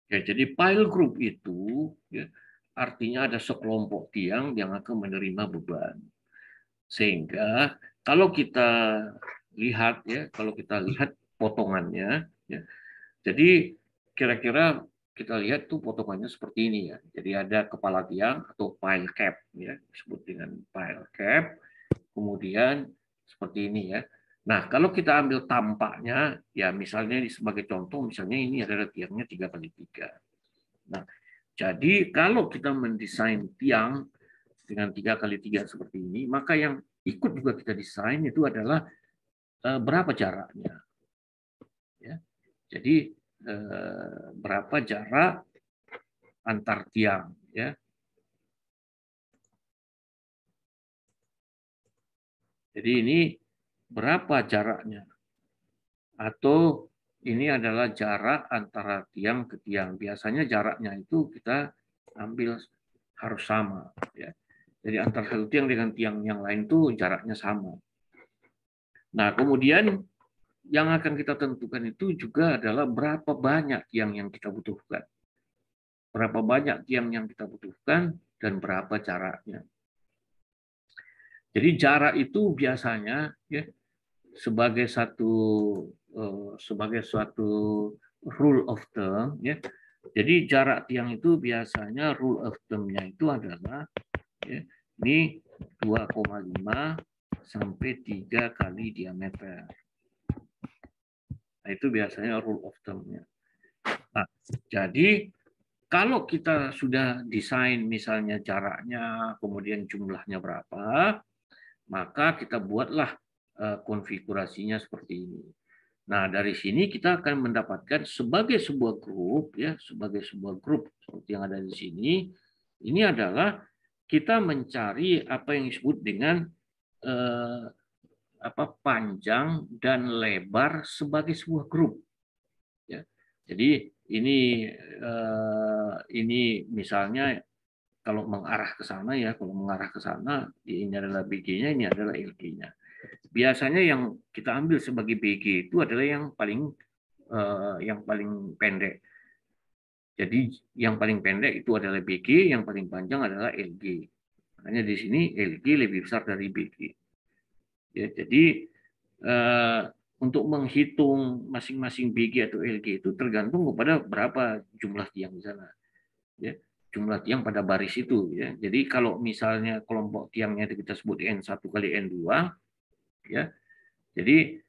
Ya, jadi pile group itu ya, artinya ada sekelompok tiang yang akan menerima beban. Sehingga kalau kita lihat ya, kalau kita lihat potongannya ya, jadi kira-kira kita lihat tuh potongannya seperti ini ya. Jadi ada kepala tiang atau pile cap ya, disebut dengan pile cap. Kemudian seperti ini ya. Nah, kalau kita ambil tampaknya ya misalnya sebagai contoh misalnya ini adalah tiangnya 3x3. Nah, jadi kalau kita mendesain tiang dengan 3x3 seperti ini, maka yang ikut juga kita desain itu adalah berapa jaraknya. Ya. Jadi berapa jarak antar tiang. Ya. Jadi ini berapa jaraknya. Atau ini adalah jarak antara tiang ke tiang. Biasanya jaraknya itu kita ambil harus sama. Ya. Jadi antara satu tiang dengan tiang yang lain itu jaraknya sama. Nah, kemudian yang akan kita tentukan itu juga adalah berapa banyak tiang yang kita butuhkan. Berapa banyak tiang yang kita butuhkan dan berapa jaraknya. Jadi jarak itu biasanya ya sebagai suatu rule of thumb ya. Jadi jarak tiang itu biasanya rule of thumb-nya itu adalah ya, ini 2,5 sampai 3 kali diameter. Nah, itu biasanya rule of thumb-nya. Nah, jadi kalau kita sudah desain misalnya jaraknya, kemudian jumlahnya berapa, maka kita buatlah konfigurasinya seperti ini. Nah, dari sini kita akan mendapatkan sebagai sebuah grup ya, sebagai sebuah grup seperti yang ada di sini, ini adalah kita mencari apa yang disebut dengan panjang dan lebar sebagai sebuah grup. Ya. Jadi ini misalnya kalau mengarah ke sana ya, kalau mengarah ke sana ini adalah BG-nya, ini adalah LG-nya. Biasanya yang kita ambil sebagai BG itu adalah yang paling pendek. Jadi yang paling pendek itu adalah BG, yang paling panjang adalah LG. Makanya di sini LG lebih besar dari BG. Ya, jadi untuk menghitung masing-masing BG atau LG itu tergantung kepada berapa jumlah tiang di sana. Ya, jumlah tiang pada baris itu. Ya. Jadi kalau misalnya kelompok tiangnya itu kita sebut N1 kali N2, ya, jadi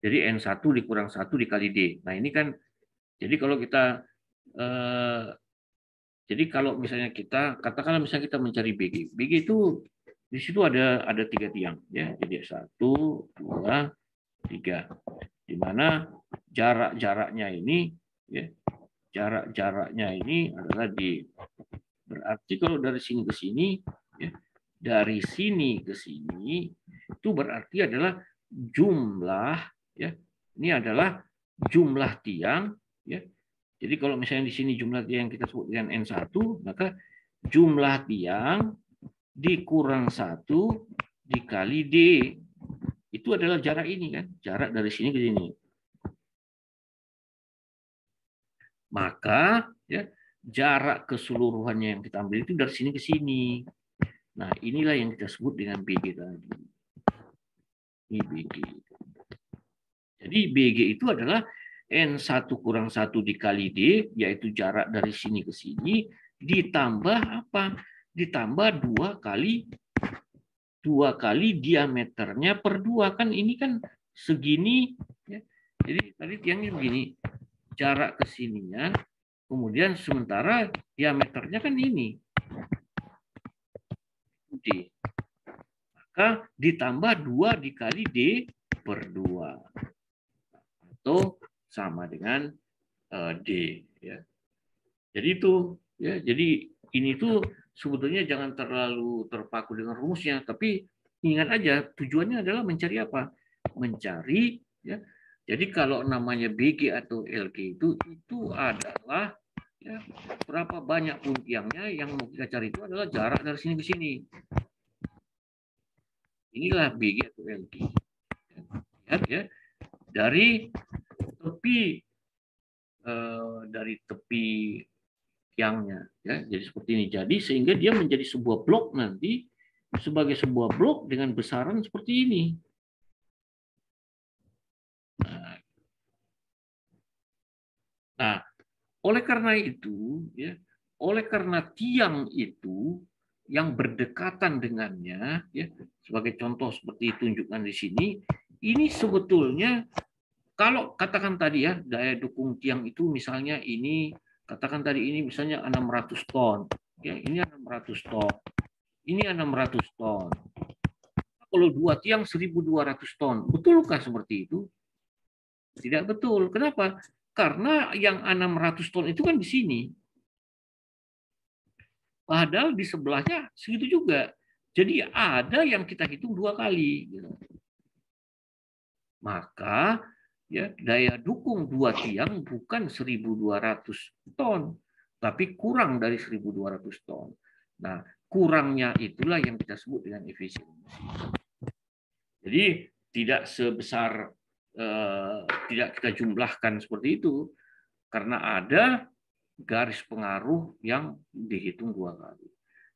N1 dikurang 1 dikali D. Nah ini kan, jadi kalau kita jadi kalau misalnya kita katakanlah misalnya kita mencari BG, BG itu di situ ada 3 tiang, ya. Jadi 1, 2, 3. Di mana jaraknya ini, ya, jaraknya ini adalah D. Berarti kalau dari sini ke sini, ya, dari sini ke sini itu berarti adalah jumlah, ya, ini adalah jumlah tiang, ya. Jadi kalau misalnya di sini jumlah tiang kita sebut dengan N1, maka jumlah tiang dikurang 1 dikali D. Itu adalah jarak ini kan, jarak dari sini ke sini. Maka ya, jarak keseluruhannya yang kita ambil itu dari sini ke sini. Nah, inilah yang kita sebut dengan BG tadi. Ini BG. Jadi BG itu adalah N1 kurang 1 dikali D, yaitu jarak dari sini ke sini, ditambah apa? Ditambah 2 kali diameternya per 2. Kan ini kan segini. Ya. Jadi tadi tiangnya begini. Jarak ke sininya, kemudian sementara diameternya kan ini. D. Maka ditambah 2 dikali D per 2. Atau sama dengan D. Ya. Jadi itu, ya, jadi ini tuh sebetulnya jangan terlalu terpaku dengan rumusnya, tapi ingat aja tujuannya adalah mencari apa? Mencari, ya. Jadi kalau namanya BG atau LG itu adalah ya, berapa banyak pun tiangnya yang mau kita cari itu adalah jarak dari sini ke sini. Inilah BG atau LG. Lihat ya, dari tepi dari tepi tiangnya, ya. Jadi seperti ini. Jadi sehingga dia menjadi sebuah blok nanti sebagai sebuah blok dengan besaran seperti ini. Nah, oleh karena itu, ya, oleh karena tiang itu yang berdekatan dengannya, ya, sebagai contoh seperti tunjukkan di sini, ini sebetulnya kalau katakan tadi ya daya dukung tiang itu misalnya ini katakan tadi ini misalnya 600 ton, ya ini 600 ton, ini 600 ton. Kalau dua tiang 1.200 ton, betulkah seperti itu? Tidak betul. Kenapa? Karena yang 600 ton itu kan di sini. Padahal di sebelahnya segitu juga. Jadi ada yang kita hitung 2 kali. Maka ya daya dukung 2 tiang bukan 1.200 ton, tapi kurang dari 1.200 ton. Nah, kurangnya itulah yang kita sebut dengan efisiensi. Jadi tidak sebesar tidak kita jumlahkan seperti itu karena ada garis pengaruh yang dihitung 2 kali.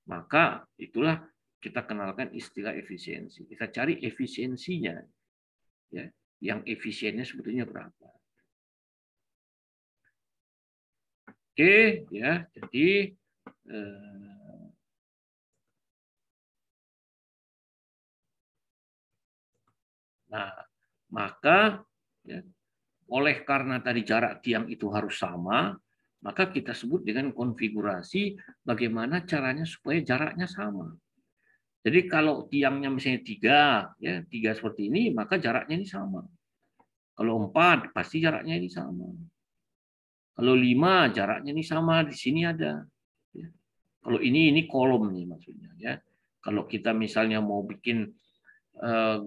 Maka itulah kita kenalkan istilah efisiensi. Kita cari efisiensinya, ya, yang efisiennya sebetulnya berapa. Oke, ya. Jadi nah, maka ya, oleh karena tadi jarak tiang itu harus sama, maka kita sebut dengan konfigurasi bagaimana caranya supaya jaraknya sama. Jadi kalau tiangnya misalnya 3, ya 3 seperti ini, maka jaraknya ini sama. Kalau 4, pasti jaraknya ini sama. Kalau 5, jaraknya ini sama, di sini ada. Ya. Kalau ini kolom nih maksudnya. Ya. Kalau kita misalnya mau bikin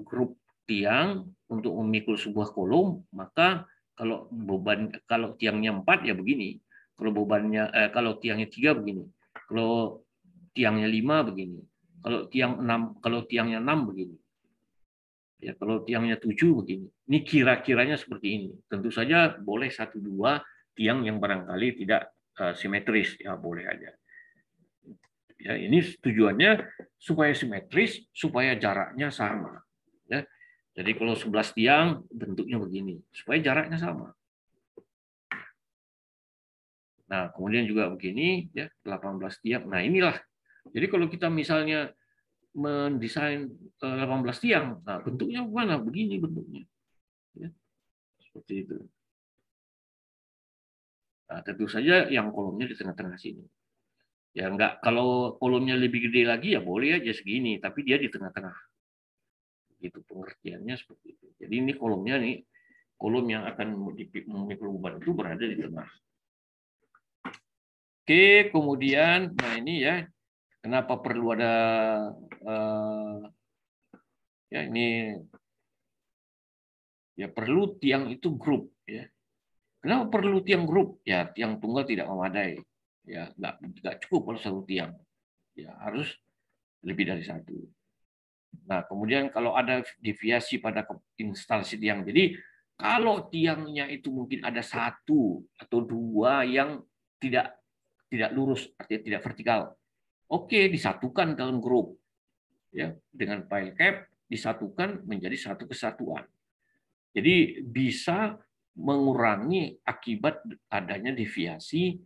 grup tiang untuk memikul sebuah kolom, maka kalau tiangnya 4 ya begini. Kalau kalau tiangnya 3 begini. Kalau tiangnya 5 begini. Kalau tiangnya 6 begini. Ya, kalau tiangnya 7 begini. Ini kira-kiranya seperti ini. Tentu saja boleh 1-2 tiang yang barangkali tidak simetris, ya boleh aja. Ya, ini tujuannya supaya simetris, supaya jaraknya sama. Ya. Jadi kalau 11 tiang bentuknya begini, supaya jaraknya sama. Nah, kemudian juga begini, ya 18 tiang. Nah, inilah. Jadi kalau kita misalnya mendesain 18 tiang, nah bentuknya mana? Begini bentuknya. Ya, seperti itu. Nah, tentu saja yang kolomnya di tengah-tengah sini. Ya enggak, kalau kolomnya lebih gede lagi ya boleh aja segini, tapi dia di tengah-tengah. Itu pengertiannya seperti itu. Jadi ini kolomnya nih, kolom yang akan memikul beban itu berada di tengah. Oke, kemudian, nah ini ya, kenapa perlu ada ya ini ya perlu tiang itu grup ya. Kenapa perlu tiang grup? Ya tiang tunggal tidak memadai. Ya nggak cukup kalau satu tiang. Ya harus lebih dari satu. Nah, kemudian kalau ada deviasi pada instalasi tiang, jadi kalau tiangnya itu mungkin ada 1 atau 2 yang tidak lurus, artinya tidak vertikal, oke disatukan dalam grup, ya dengan pile cap disatukan menjadi satu kesatuan. Jadi bisa mengurangi akibat adanya deviasi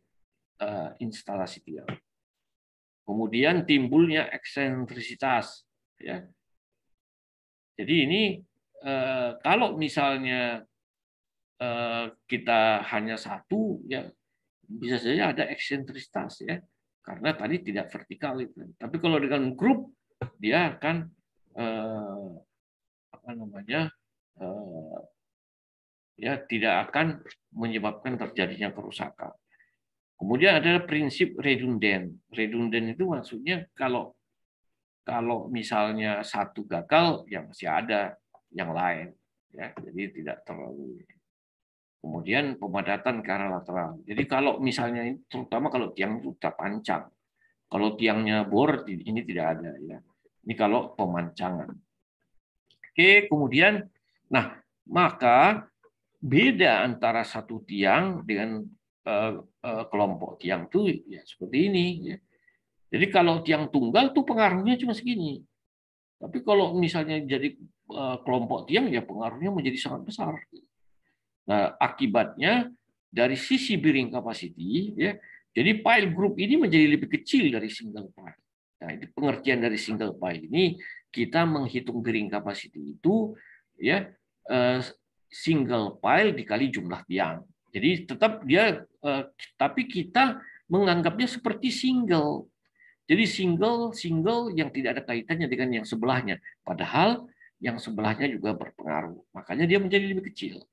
instalasi tiang. Kemudian timbulnya eksentrisitas, ya. Jadi ini kalau misalnya kita hanya 1, ya bisa saja ada eksentrisitas ya, karena tadi tidak vertikal itu. Tapi kalau dengan grup dia akan apa namanya ya tidak akan menyebabkan terjadinya kerusakan. Kemudian ada prinsip redundant. Redundant itu maksudnya kalau misalnya 1 gagal, ya masih ada yang lain, ya jadi tidak terlalu. Kemudian pemadatan ke arah lateral. Jadi kalau misalnya terutama kalau tiang itu tak pancang, kalau tiangnya bor ini tidak ada ya. Ini kalau pemancangan. Oke, kemudian nah maka beda antara satu tiang dengan kelompok tiang itu ya seperti ini. Ya. Jadi kalau tiang tunggal tuh pengaruhnya cuma segini. Tapi kalau misalnya jadi kelompok tiang ya pengaruhnya menjadi sangat besar. Nah, akibatnya dari sisi bearing capacity ya, jadi pile group ini menjadi lebih kecil dari single pile. Nah, itu pengertian dari single pile ini kita menghitung bearing capacity itu ya single pile dikali jumlah tiang. Jadi tetap dia tapi kita menganggapnya seperti single. Jadi single yang tidak ada kaitannya dengan yang sebelahnya. Padahal yang sebelahnya juga berpengaruh. Makanya dia menjadi lebih kecil.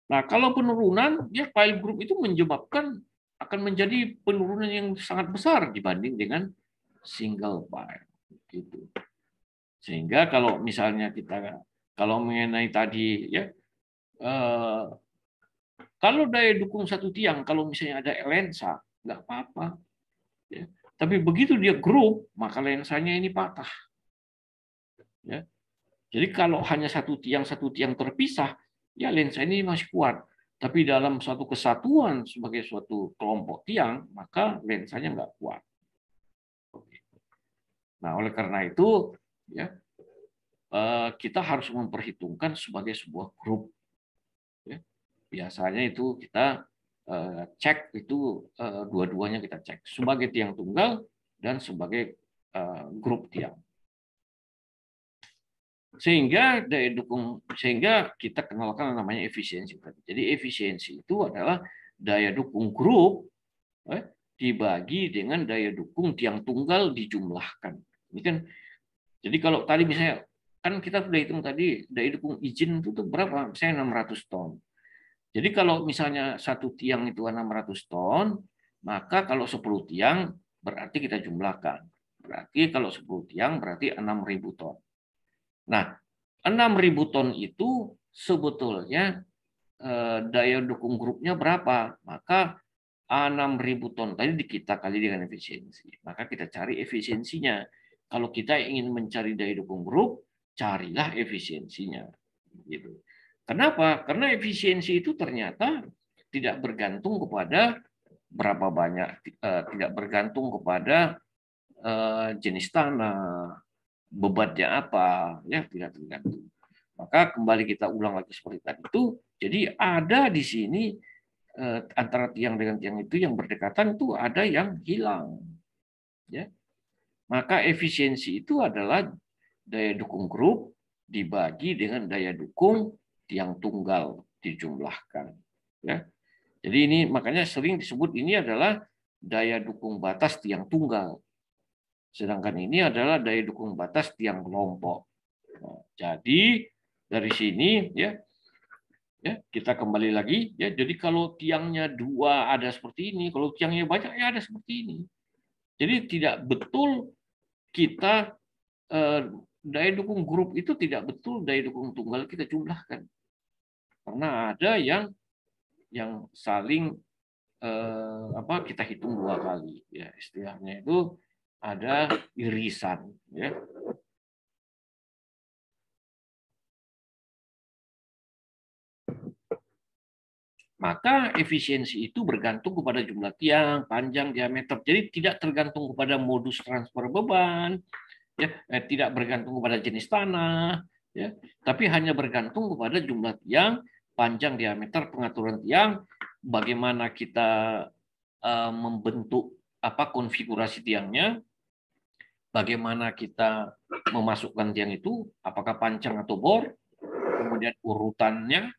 Nah, kalau penurunan, ya file group itu menyebabkan akan menjadi penurunan yang sangat besar dibanding dengan single file. Gitu. Sehingga kalau misalnya kita kalau mengenai tadi ya kalau daya dukung satu tiang, kalau misalnya ada lensa, nggak apa-apa. Ya. Tapi begitu dia grup, maka lensanya ini patah. Ya. Jadi kalau hanya satu tiang terpisah, ya lensa ini masih kuat. Tapi dalam suatu kesatuan sebagai suatu kelompok tiang, maka lensanya nggak kuat. Nah, oleh karena itu, ya kita harus memperhitungkan sebagai sebuah grup. Ya. Biasanya itu kita cek itu dua-duanya kita cek sebagai tiang tunggal dan sebagai grup tiang. Sehingga kita kenalkan namanya efisiensi. Jadi efisiensi itu adalah daya dukung grup dibagi dengan daya dukung tiang tunggal dijumlahkan. Ini kan jadi kalau tadi misalnya kan kita sudah hitung tadi daya dukung izin itu berapa? Misalnya 600 ton. Jadi kalau misalnya satu tiang itu 600 ton, maka kalau 10 tiang berarti kita jumlahkan. Berarti kalau 10 tiang berarti 6.000 ton. Nah, 6.000 ton itu sebetulnya daya dukung grupnya berapa? Maka 6.000 ton tadi kita kali dengan efisiensi. Maka kita cari efisiensinya. Kalau kita ingin mencari daya dukung grup, carilah efisiensinya. Gitu. Kenapa? Karena efisiensi itu ternyata tidak bergantung kepada berapa banyak, tidak bergantung kepada jenis tanah, bebannya apa, ya tidak tergantung. Maka kembali kita ulang lagi seperti tadi itu, jadi ada di sini antara tiang dengan tiang itu yang berdekatan itu ada yang hilang. Ya. Maka efisiensi itu adalah daya dukung grup dibagi dengan daya dukung tiang tunggal dijumlahkan. Ya. Jadi ini makanya sering disebut ini adalah daya dukung batas tiang tunggal. Sedangkan ini adalah daya dukung batas tiang kelompok. Nah, jadi dari sini ya kita kembali lagi ya. Jadi kalau tiangnya dua ada seperti ini, kalau tiangnya banyak ya ada seperti ini. Jadi tidak betul kita daya dukung grup itu tidak betul daya dukung tunggal kita jumlahkan. Karena ada yang saling kita hitung dua kali ya, istilahnya itu ada irisan ya. Maka efisiensi itu bergantung kepada jumlah tiang, panjang, diameter. Jadi tidak tergantung kepada modus transfer beban, ya, tidak bergantung kepada jenis tanah, ya, tapi hanya bergantung kepada jumlah tiang, panjang, diameter, pengaturan tiang, bagaimana kita membentuk konfigurasi tiangnya, bagaimana kita memasukkan tiang itu, apakah pancang atau bor, kemudian urutannya,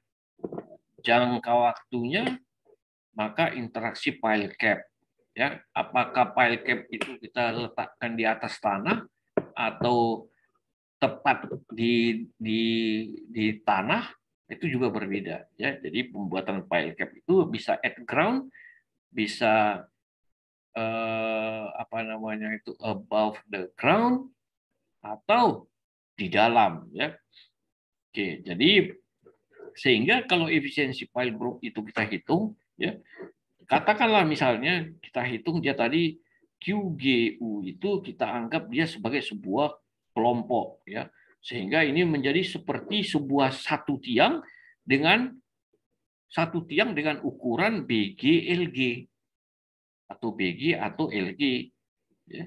jangka waktunya, maka interaksi pile cap. Ya, apakah pile cap itu kita letakkan di atas tanah atau tepat di tanah, itu juga berbeda. Ya, jadi pembuatan pile cap itu bisa at ground, bisa above the ground atau di dalam. Ya, oke. Jadi sehingga kalau efisiensi pile group itu kita hitung, ya, katakanlah misalnya kita hitung dia tadi QGU itu kita anggap dia sebagai sebuah kelompok, ya, sehingga ini menjadi seperti sebuah satu tiang dengan satu tiang dengan ukuran BG LG atau BG atau LG. Ya.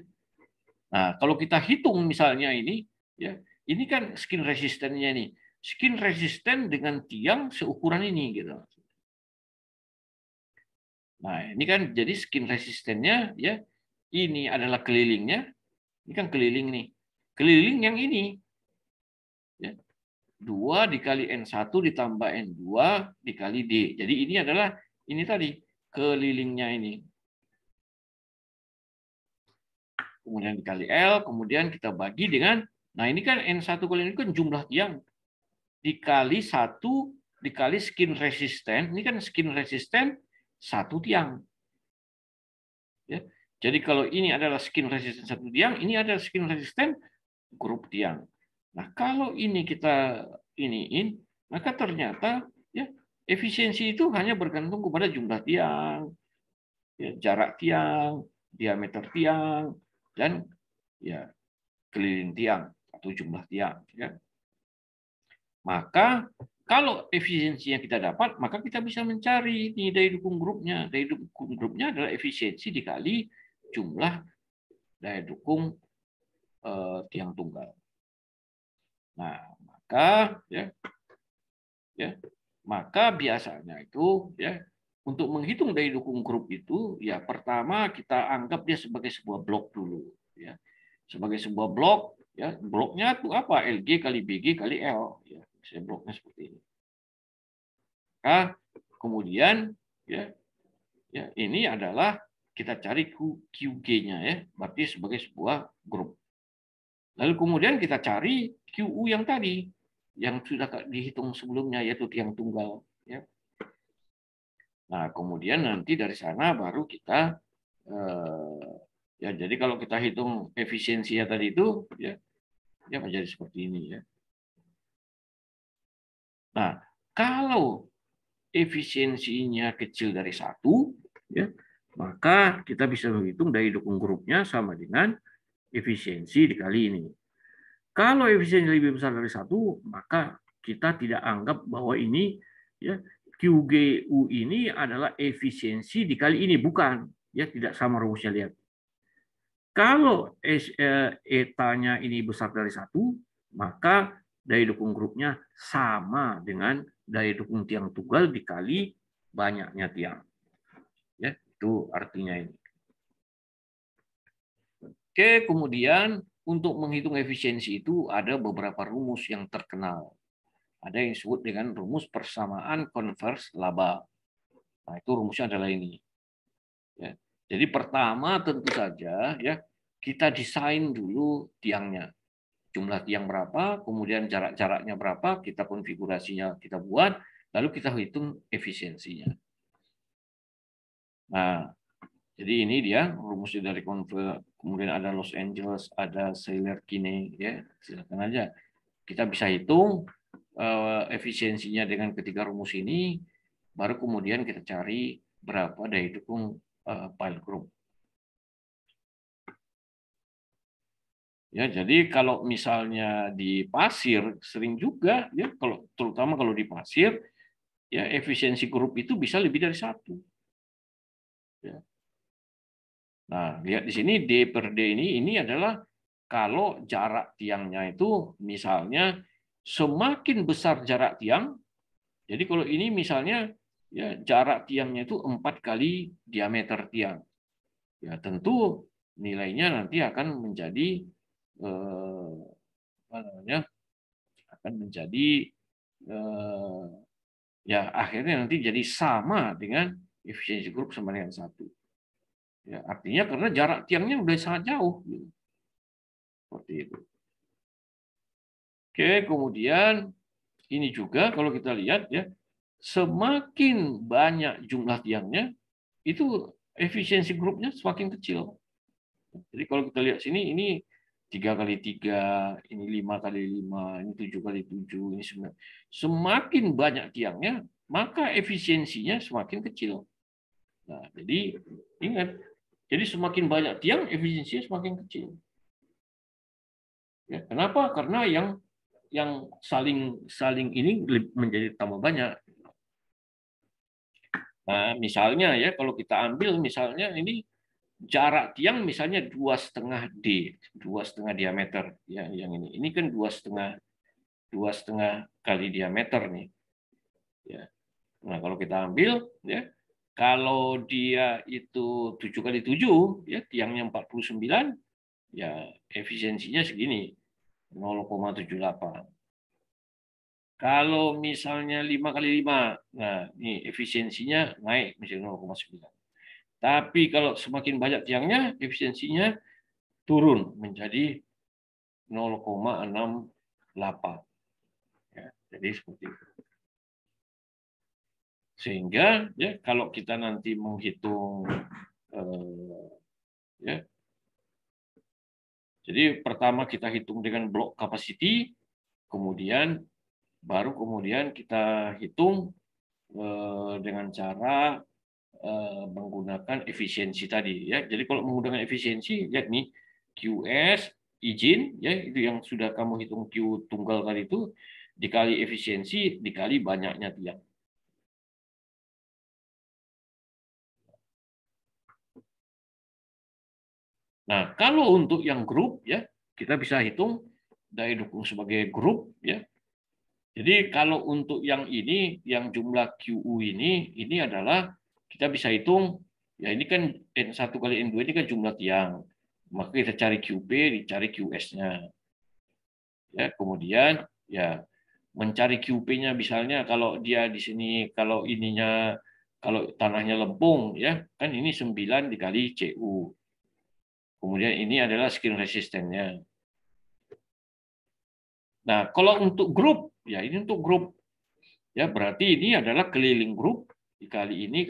Nah, kalau kita hitung misalnya ini, ya, ini kan skin resistennya ini, skin resisten dengan tiang seukuran ini, gitu. Nah, ini kan jadi skin resistennya, ya, ini adalah kelilingnya, ini kan keliling nih, keliling yang ini, ya, 2 dikali N1 ditambah N2 dikali D. Jadi ini adalah ini tadi kelilingnya ini. Kemudian dikali L, kemudian kita bagi dengan, nah ini kan N1 kali ini kan jumlah tiang, dikali 1 dikali skin resisten, ini kan skin resisten 1 tiang. Ya. Jadi kalau ini adalah skin resisten 1 tiang, ini adalah skin resisten grup tiang. Nah kalau ini kita iniin, maka ternyata ya efisiensi itu hanya bergantung kepada jumlah tiang, ya, jarak tiang, diameter tiang, dan ya keliling tiang atau jumlah tiang. Ya. Maka kalau efisiensinya kita dapat, maka kita bisa mencari nih daya dukung grupnya. Daya dukung grupnya adalah efisiensi dikali jumlah daya dukung tiang tunggal. Nah, maka biasanya itu ya untuk menghitung daya dukung grup itu ya pertama kita anggap dia sebagai sebuah blok dulu ya. Sebagai sebuah blok ya, bloknya itu apa? LG kali BG kali L ya. Saya bloknya seperti ini. Nah, kemudian ya ini adalah kita cari QG-nya ya, berarti sebagai sebuah grup. Lalu kemudian kita cari QU yang tadi, yang sudah dihitung sebelumnya, yaitu tiang tunggal. Ya. Nah, kemudian nanti dari sana baru kita, ya jadi kalau kita hitung efisiensinya tadi itu, ya menjadi seperti ini. Ya. Nah, kalau efisiensinya kecil dari 1, ya, maka kita bisa menghitung daya dukung grupnya sama dengan efisiensi dikali ini. Kalau efisiensi lebih besar dari 1, maka kita tidak anggap bahwa ini ya QGU ini adalah efisiensi dikali ini, bukan. Ya tidak sama rumusnya, lihat. Kalau etanya ini besar dari 1, maka daya dukung grupnya sama dengan daya dukung tiang tunggal dikali banyaknya tiang. Ya, itu artinya ini. Oke, kemudian untuk menghitung efisiensi itu ada beberapa rumus yang terkenal. Ada yang disebut dengan rumus persamaan konvers laba. Nah, itu rumusnya adalah ini. Ya. Jadi pertama tentu saja ya kita desain dulu tiangnya. Jumlah tiang berapa, kemudian jarak-jaraknya berapa, kita konfigurasinya kita buat, lalu kita hitung efisiensinya. Nah, jadi ini dia rumusnya dari kemudian ada Los Angeles, ada Sailor-Kine, ya silakan aja. Kita bisa hitung efisiensinya dengan ketiga rumus ini, baru kemudian kita cari berapa daya dukung pile group. Ya, jadi kalau misalnya di pasir sering juga ya kalau terutama kalau di pasir ya efisiensi grup itu bisa lebih dari 1. Ya. Nah, lihat di sini D per D ini adalah kalau jarak tiangnya itu misalnya semakin besar jarak tiang, jadi kalau ini misalnya ya jarak tiangnya itu 4 kali diameter tiang. Ya, tentu nilainya nanti akan menjadi apa namanya? Akan menjadi ya akhirnya nanti jadi sama dengan efisiensi grup sama dengan 1. Ya, artinya karena jarak tiangnya udah sangat jauh. Gitu. Seperti itu. Oke, kemudian ini juga kalau kita lihat ya, semakin banyak jumlah tiangnya, itu efisiensi grupnya semakin kecil. Jadi kalau kita lihat sini, ini 3 kali 3, ini 5 kali 5, ini 7 kali 7, ini 9. Semakin banyak tiangnya, maka efisiensinya semakin kecil. Nah, jadi ingat, jadi semakin banyak tiang, efisiensinya semakin kecil. Ya, kenapa? Karena yang saling ini menjadi tambah banyak. Nah, misalnya ya, kalau kita ambil misalnya ini jarak tiang misalnya 2,5 D, 2,5 diameter ya, yang ini kan 2,5 kali diameter nih ya. Nah, kalau kita ambil ya, kalau dia itu 7 kali 7 ya, tiangnya 49 ya, efisiensinya segini 0,78. Kalau misalnya 5 kali 5, nah ini efisiensinya naik misalnya 0,9. Tapi kalau semakin banyak tiangnya, efisiensinya turun menjadi 0,68. Ya, jadi seperti itu. Sehingga ya, kalau kita nanti menghitung ya, jadi pertama kita hitung dengan block capacity, kemudian kemudian kita hitung dengan cara menggunakan efisiensi tadi ya. Jadi kalau menggunakan efisiensi, lihat nih QS izin ya, itu yang sudah kamu hitung Q tunggal tadi itu dikali efisiensi dikali banyaknya tiang. Nah, kalau untuk yang grup ya, kita bisa hitung daya dukung sebagai grup ya. Jadi kalau untuk yang ini, yang jumlah QU ini adalah kita bisa hitung ya, ini kan N1 kali N2 ini kan jumlah tiang. Maka kita cari QP, dicari QS-nya. Ya, kemudian ya mencari QP-nya misalnya kalau dia di sini kalau ininya kalau tanahnya lempung ya, kan ini 9 dikali CU. Kemudian ini adalah skin resistennya. Nah, kalau untuk grup, ya ini untuk grup. Ya, berarti ini adalah keliling grup kali ini,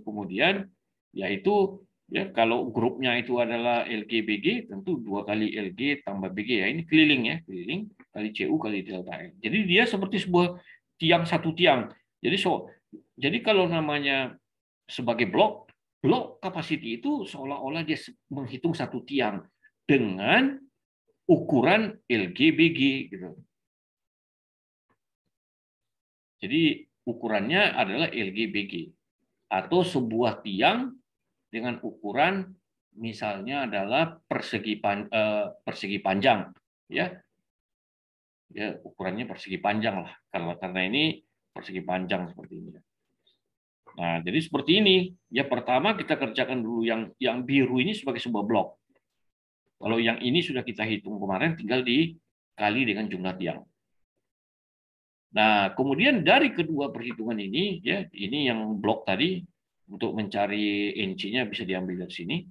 kemudian yaitu ya kalau grupnya itu adalah LG-BG, tentu 2 kali LG tambah BG ya. Ini keliling ya, keliling kali CU kali delta L. Jadi dia seperti sebuah tiang satu tiang. Jadi kalau namanya sebagai blok capacity itu seolah-olah dia menghitung satu tiang dengan ukuran LG-BG gitu. Jadi ukurannya adalah LG-BG atau sebuah tiang dengan ukuran misalnya adalah persegi panjang ya. Ya ukurannya persegi panjang lah, karena ini persegi panjang seperti ini. Nah, jadi seperti ini. Ya pertama kita kerjakan dulu yang biru ini sebagai sebuah blok. Kalau yang ini sudah kita hitung kemarin, tinggal dikali dengan jumlah tiang. Nah, kemudian dari kedua perhitungan ini, ya, ini yang blok tadi untuk mencari NC-nya bisa diambil dari sini,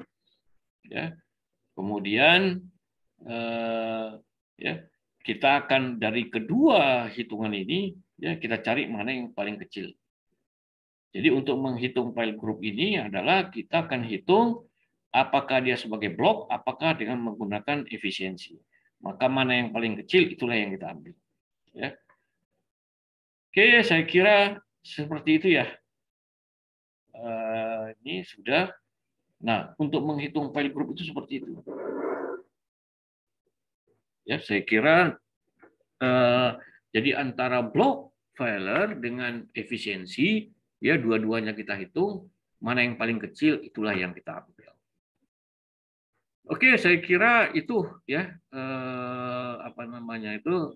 ya. Kemudian ya kita akan dari kedua hitungan ini, ya kita cari mana yang paling kecil. Jadi untuk menghitung file group ini adalah kita akan hitung apakah dia sebagai blok, apakah dengan menggunakan efisiensi. Maka mana yang paling kecil itulah yang kita ambil. Ya. Oke, saya kira seperti itu ya. Ini sudah. Nah, untuk menghitung file group itu seperti itu. Ya, saya kira jadi antara block filer dengan efisiensi, ya dua-duanya kita hitung, mana yang paling kecil itulah yang kita ambil. Oke, saya kira itu ya apa namanya itu